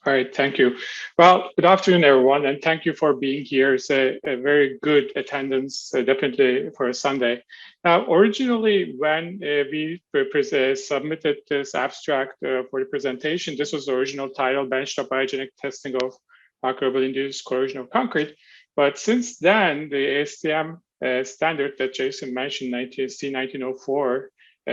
All right, thank you. Well, good afternoon, everyone, and thank you for being here. It's a very good attendance, definitely for a Sunday. Now, originally, when we submitted this abstract for the presentation, this was the original title, Benchtop Biogenic Testing of Microbially Induced Corrosion of Concrete. But since then, the ASTM standard that Jason mentioned, C1904,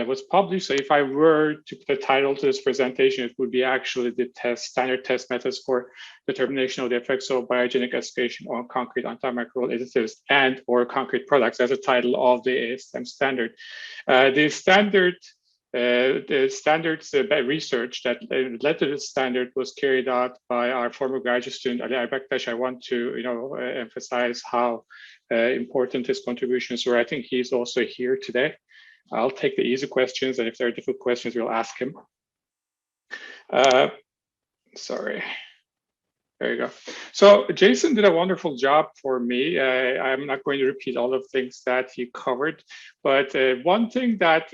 was published. So if I were to put a title to this presentation, it would be actually the standard test methods for determination of the effects of biogenic acidification on concrete antimicrobial additives and or concrete products as a title of the ASTM standard. The standards research that led to this standard was carried out by our former graduate student Ali Aybektaş. I want to emphasize how important his contributions were. I think he's also here today. I'll take the easy questions, and if there are difficult questions, we'll ask him. Sorry. There you go. So Jason did a wonderful job for me. I'm not going to repeat all of the things that he covered, but one thing that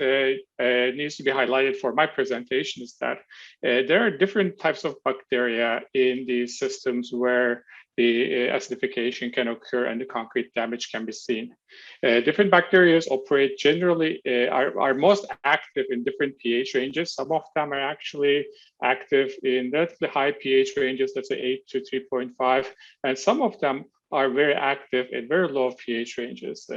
needs to be highlighted for my presentation is that there are different types of bacteria in these systems where the acidification can occur and the concrete damage can be seen. Different bacteria operate generally, are most active in different pH ranges. Some of them are actually active in relatively high pH ranges, let's say 8 to 3.5, and some of them are very active in very low pH ranges,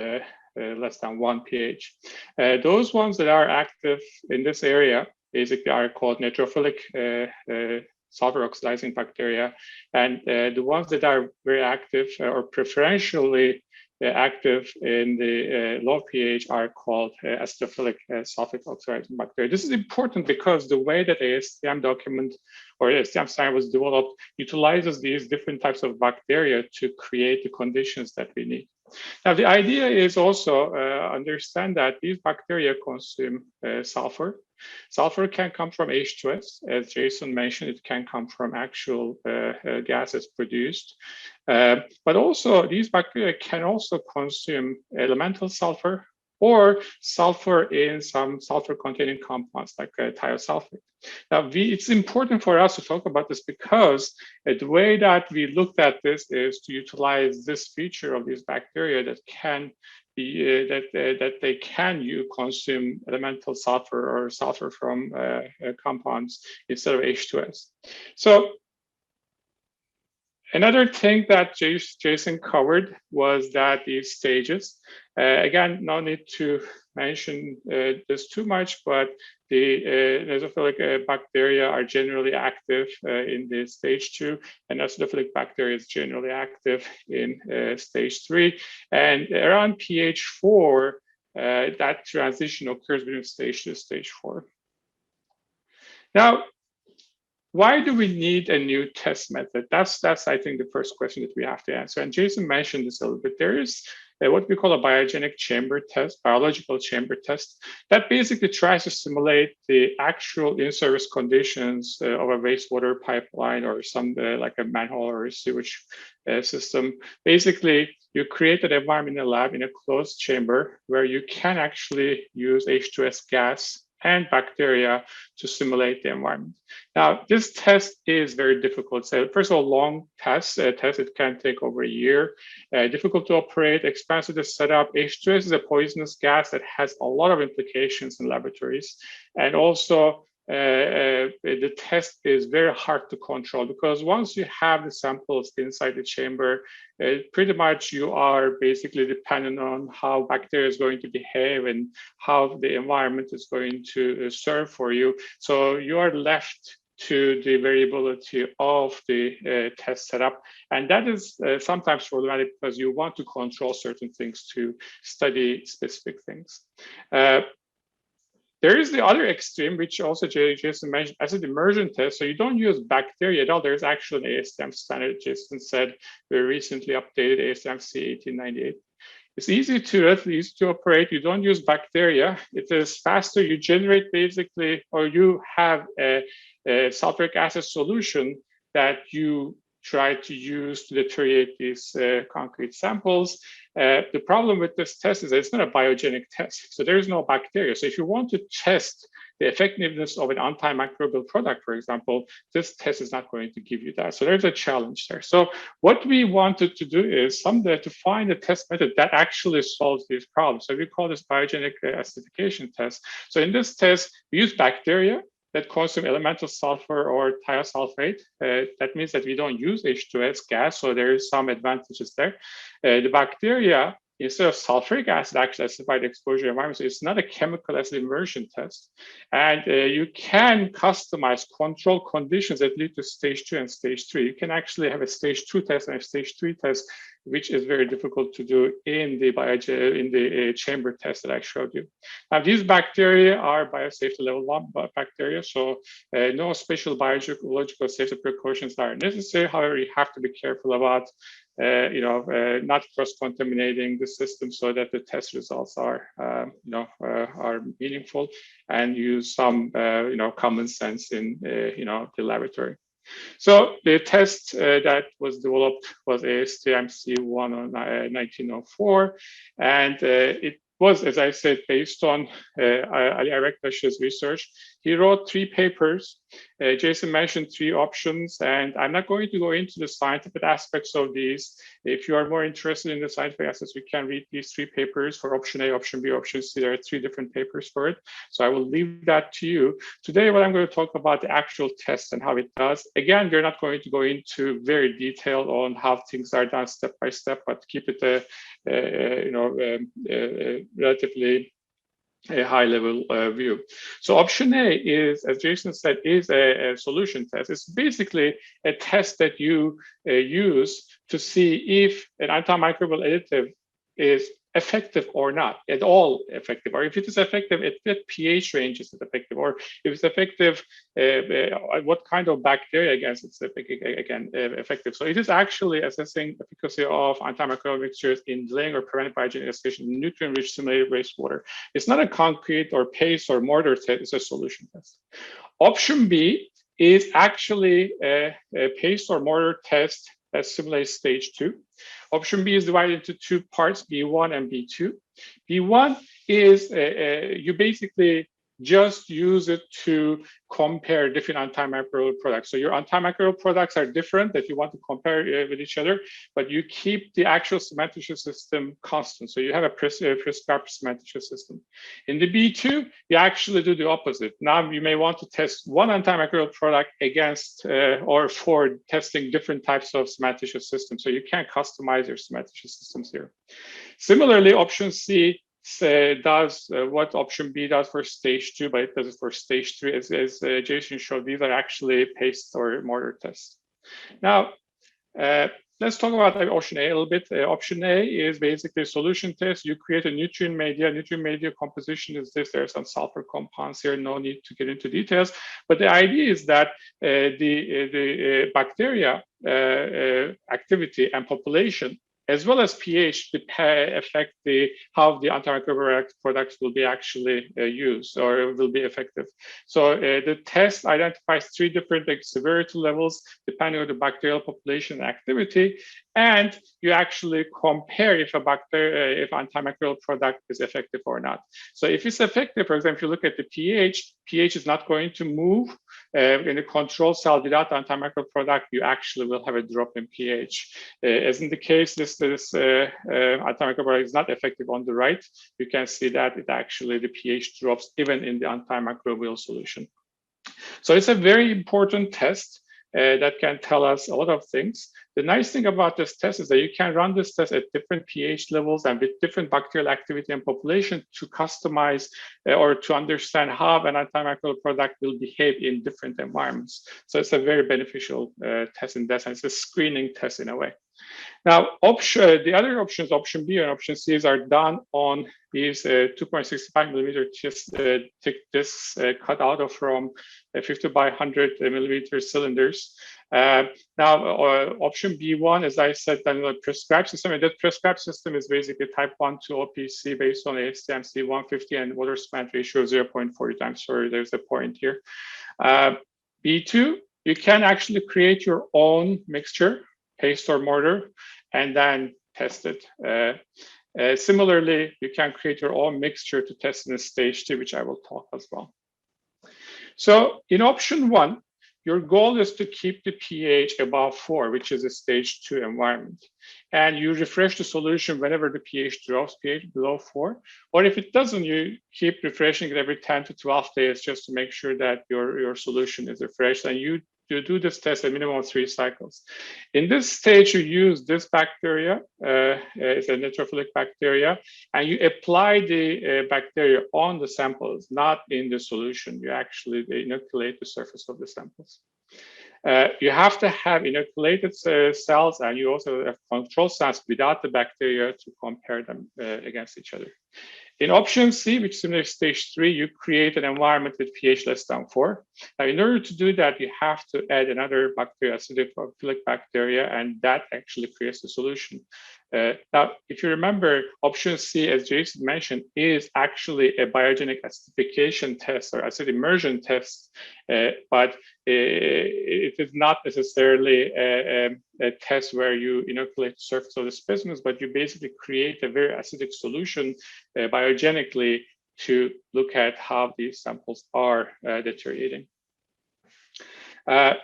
less than 1 pH. Those ones that are active in this area basically are called neutrophilic sulfur-oxidizing bacteria, and the ones that are very active or preferentially active in the low pH are called acidophilic sulfate-oxidizing bacteria. This is important because the way that ASTM document or ASTM standard was developed utilizes these different types of bacteria to create the conditions that we need. Now, the idea is also understand that these bacteria consume sulfur. Sulfur can come from H2S. As Jason mentioned, it can come from actual gases produced. But also, these bacteria can also consume elemental sulfur or sulfur in some sulfur-containing compounds like thiosulfate. Now, it's important for us to talk about this because the way that we looked at this is to utilize this feature of these bacteria that can be that they can consume elemental sulfur or sulfur from compounds instead of H2S. So another thing that Jason covered was that these stages, again, no need to mention this too much, but the neutrophilic bacteria are generally active in the stage 2, and acidophilic bacteria is generally active in stage 3. And around pH 4, that transition occurs between stage 2 and stage 4. Now, why do we need a new test method? That's I think, the first question that we have to answer. And Jason mentioned this a little bit. There is what we call a biogenic chamber test, biological chamber test, that basically tries to simulate the actual in-service conditions of a wastewater pipeline or some like a manhole or a sewage system. Basically, you create an environment in a lab in a closed chamber where you can actually use H2S gas and bacteria to simulate the environment. Now, this test is very difficult. So first of all, long test, it can take over a year, difficult to operate, expensive to set up. H2S is a poisonous gas that has a lot of implications in laboratories. And also, the test is very hard to control because once you have the samples inside the chamber, pretty much you are basically dependent on how bacteria is going to behave and how the environment is going to serve for you. So you are left to the variability of the test setup. And that is sometimes problematic because you want to control certain things to study specific things. There is the other extreme, which also Jason mentioned, as an immersion test. So you don't use bacteria at all. There's actually an ASTM standard. Jason said we recently updated ASTM C1898. It's easy to operate. You don't use bacteria. It is faster. You generate basically, or you have a sulfuric acid solution that you try to use to deteriorate these concrete samples. The problem with this test is that it's not a biogenic test, so there is no bacteria. So if you want to test the effectiveness of an antimicrobial product, for example, this test is not going to give you that. So there's a challenge there. So what we wanted to do is someday to find a test method that actually solves these problems. So we call this biogenic acidification test. So in this test, we use bacteria that consume elemental sulfur or thiosulfate. That means that we don't use H2S gas, so there is some advantages there. The bacteria, instead of sulfuric acid, actually acidified exposure environment, so it's not a chemical acid immersion test. And you can customize control conditions that lead to stage 2 and stage 3. You can actually have a stage 2 test and a stage 3 test, which is very difficult to do in the chamber test that I showed you. Now, these bacteria are biosafety level 1 bacteria, so no special biological safety precautions are necessary. However, you have to be careful about not cross-contaminating the system so that the test results are meaningful, and use some common sense in the laboratory. So the test that was developed was ASTM-C1 on 1904, and it was, as I said, based on Ali Arektash's research. He wrote 3 papers. Jason mentioned 3 options, and I'm not going to go into the scientific aspects of these. If you are more interested in the scientific aspects, we can read these 3 papers for option A, option B, option C. There are 3 different papers for it. So I will leave that to you. Today, what I'm going to talk about the actual test and how it does. Again, we're not going to go into very detail on how things are done step by step, but keep it relatively a high-level view. So option A is, as Jason said, is a solution test. It's basically a test that you use to see if an antimicrobial additive is effective or not, at all effective, or if it is effective, at what pH range is it effective, or if it's effective, what kind of bacteria against it's effective. So it is actually assessing efficacy of antimicrobial mixtures in delaying or preventing biogenic acidification in nutrient-rich simulated wastewater. It's not a concrete or paste or mortar test, it's a solution test. Option B is actually a paste or mortar test that simulates stage 2. Option B is divided into 2 parts, B1 and B2. B1 is you basically just use it to compare different antimicrobial products. So your antimicrobial products are different that you want to compare with each other, but you keep the actual cementitious system constant. So you have a prescribed cementitious system. In the B2, you actually do the opposite. Now you may want to test one antimicrobial product against or for testing different types of cementitious systems. So you can customize your cementitious systems here. Similarly, option C does what option B does for stage 2, but it does it for stage 3. As Jason showed, these are actually paste or mortar tests. Now, let's talk about option A a little bit. Option A is basically a solution test. You create a nutrient media. Nutrient media composition is this. There are some sulfur compounds here. No need to get into details. But the idea is that the bacteria activity and population, as well as pH, affect how the antimicrobial products will be actually used or will be effective. So the test identifies 3 different severity levels depending on the bacterial population activity, and you actually compare if if antimicrobial product is effective or not. So if it's effective, for example, if you look at the pH, pH is not going to move. In a control cell without antimicrobial product, you actually will have a drop in pH. As in the case, this antimicrobial is not effective on the right. You can see that the pH drops even in the antimicrobial solution. So it's a very important test that can tell us a lot of things. The nice thing about this test is that you can run this test at different pH levels and with different bacterial activity and population to customize or to understand how an antimicrobial product will behave in different environments. So it's a very beneficial test in that sense. It's a screening test in a way. Now, the other options, option B and option C, are done on these 2.65 millimeter thick discs cut out from 50 by 100 millimeter cylinders. Now, option B1, as I said, then the prescribed system, and that prescribed system is basically type 1 to OPC based on ASTM-C 150 and water spent ratio 0.40 times. Sorry, there's a point here. B2 You can actually create your own mixture, paste or mortar, and then test it. Similarly, you can create your own mixture to test in stage 2, which I will talk as well. So in option 1, your goal is to keep the pH above 4, which is a stage 2 environment. And you refresh the solution whenever the pH drops below 4. Or if it doesn't, you keep refreshing it every 10 to 12 days just to make sure that your solution is refreshed. And you do this test a minimum of 3 cycles. In this stage, you use this bacteria, it's a neutrophilic bacteria, and you apply the bacteria on the samples, not in the solution. You actually inoculate the surface of the samples. You have to have inoculated cells, and you also have control cells without the bacteria to compare them against each other. In option C, which is similar to stage 3, you create an environment with pH less than 4. Now, in order to do that, you have to add another bacteria, acidific bacteria, and that actually creates the solution. Now, if you remember, option C, as Jason mentioned, is actually a biogenic acidification test or acid immersion test, but it is not necessarily a test where you inoculate the surface of the specimens, but you basically create a very acidic solution biogenically to look at how these samples are deteriorating.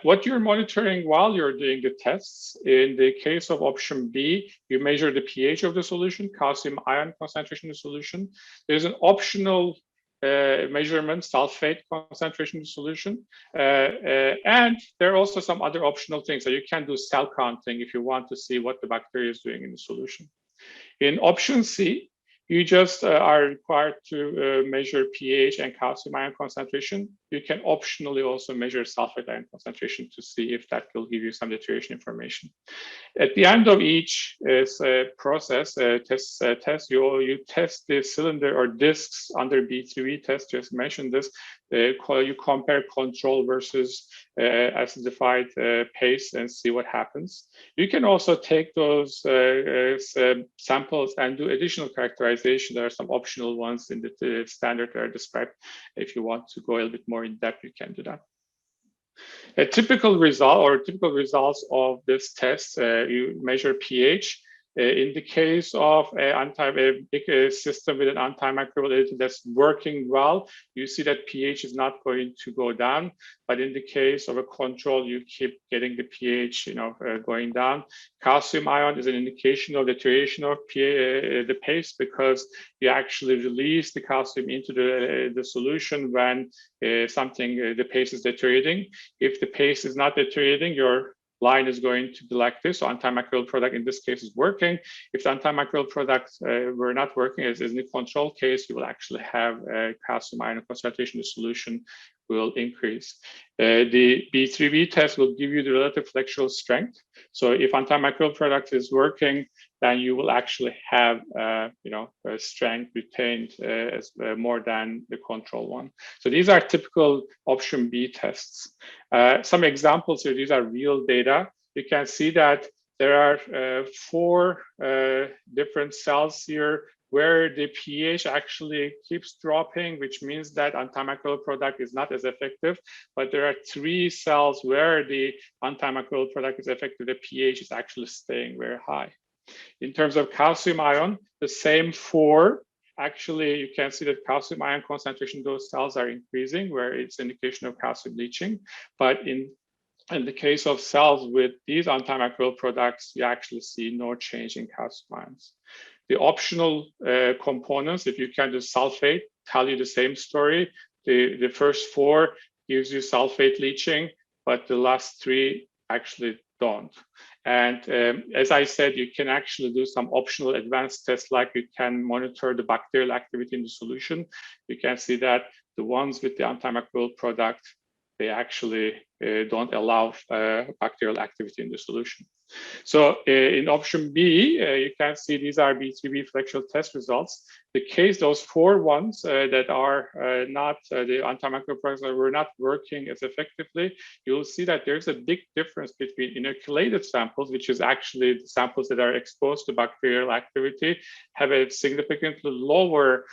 What you're monitoring while you're doing the tests, in the case of option B, you measure the pH of the solution, calcium ion concentration in the solution. There's an optional measurement, sulfate concentration in the solution. And there are also some other optional things. So you can do cell counting if you want to see what the bacteria is doing in the solution. In option C, you just are required to measure pH and calcium ion concentration. You can optionally also measure sulfate ion concentration to see if that will give you some deterioration information. At the end of each process, test, you test the cylinder or discs under B3V test, just mentioned this. You compare control versus acidified paste and see what happens. You can also take those samples and do additional characterization. There are some optional ones in the standard that are described. If you want to go a little bit more in depth, you can do that. A typical result or typical results of this test, you measure pH. In the case of a big system with an antimicrobial additive that's working well, you see that pH is not going to go down. But in the case of a control, you keep getting the pH, going down. Calcium ion is an indication of deterioration of the paste because you actually release the calcium into the solution when the paste is deteriorating. If the paste is not deteriorating, your line is going to be like this. So antimicrobial product in this case is working. If the antimicrobial products were not working, as in the control case, you will actually have calcium ion concentration in the solution will increase. The B3V test will give you the relative flexural strength. So if antimicrobial product is working, then you will actually have strength retained as more than the control one. So these are typical option B tests. Some examples here, these are real data. You can see that there are 4 different cells here where the pH actually keeps dropping, which means that antimicrobial product is not as effective. But there are 3 cells where the antimicrobial product is effective, the pH is actually staying very high. In terms of calcium ion, the same 4, actually, you can see that calcium ion concentration in those cells are increasing, where it's an indication of calcium leaching. But in the case of cells with these antimicrobial products, you actually see no change in calcium ions. The optional components, if you can do sulfate, tell you the same story. The first 4 gives you sulfate leaching, but the last 3 actually don't. And as I said, you can actually do some optional advanced tests, like you can monitor the bacterial activity in the solution. You can see that the ones with the antimicrobial product, they actually don't allow bacterial activity in the solution. So in option B, you can see these are B3V flexural test results. The case, those 4 ones that are not the antimicrobial products that were not working as effectively, you'll see that there's a big difference between inoculated samples, which is actually the samples that are exposed to bacterial activity, have a significantly lower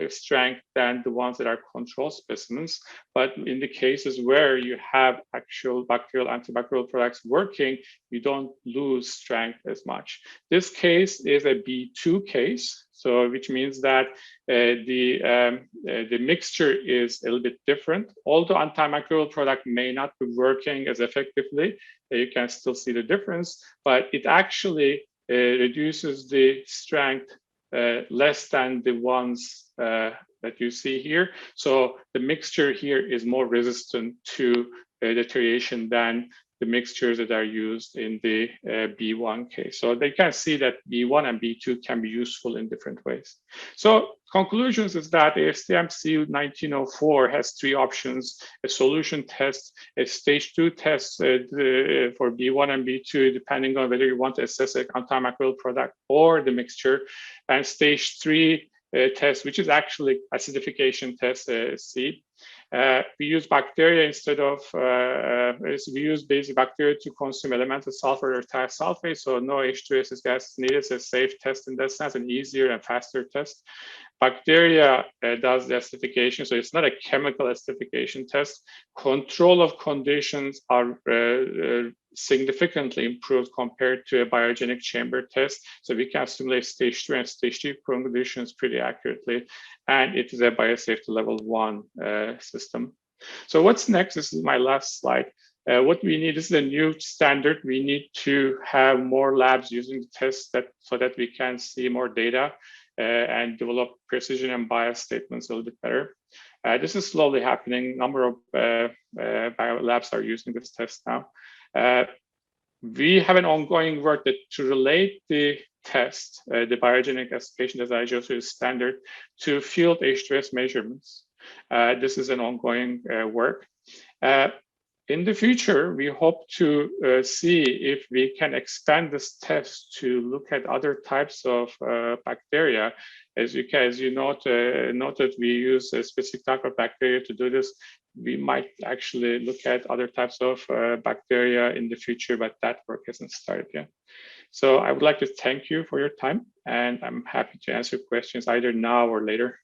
strength than the ones that are control specimens. but in the cases where you have actual bacterial antibacterial products working, you don't lose strength as much. This case is a B2 case, so which means that the mixture is a little bit different. Although antimicrobial product may not be working as effectively, you can still see the difference, but it actually reduces the strength less than the ones that you see here. So the mixture here is more resistant to deterioration than the mixtures that are used in the B1 case. So they can see that B1 and B2 can be useful in different ways. So conclusions is that ASTM CU1904 has three options: a solution test, a stage 2 test for B1 and B2, depending on whether you want to assess an antimicrobial product or the mixture, and stage 3 test, which is actually acidification test, C. We use bacteria instead of, we use basic bacteria to consume elemental sulfur or thiosulfate, so no H2S gas is needed. It's a safe test in that sense, an easier and faster test. Bacteria does the acidification, so it's not a chemical acidification test. Control of conditions are significantly improved compared to a biogenic chamber test. So we can simulate stage 2 and stage 3 conditions pretty accurately. And it is a biosafety level 1 system. So what's next? This is my last slide. What we need is a new standard. We need to have more labs using the test so that we can see more data and develop precision and bias statements a little bit better. This is slowly happening. Number of biolabs are using this test now. We have an ongoing work to relate the test, the biogenic acidification as I just showed standard, to field H2S measurements. This is an ongoing work. In the future, we hope to see if we can expand this test to look at other types of bacteria. As you noted, we use a specific type of bacteria to do this. We might actually look at other types of bacteria in the future, but that work hasn't started yet. So I would like to thank you for your time, and I'm happy to answer questions either now or later.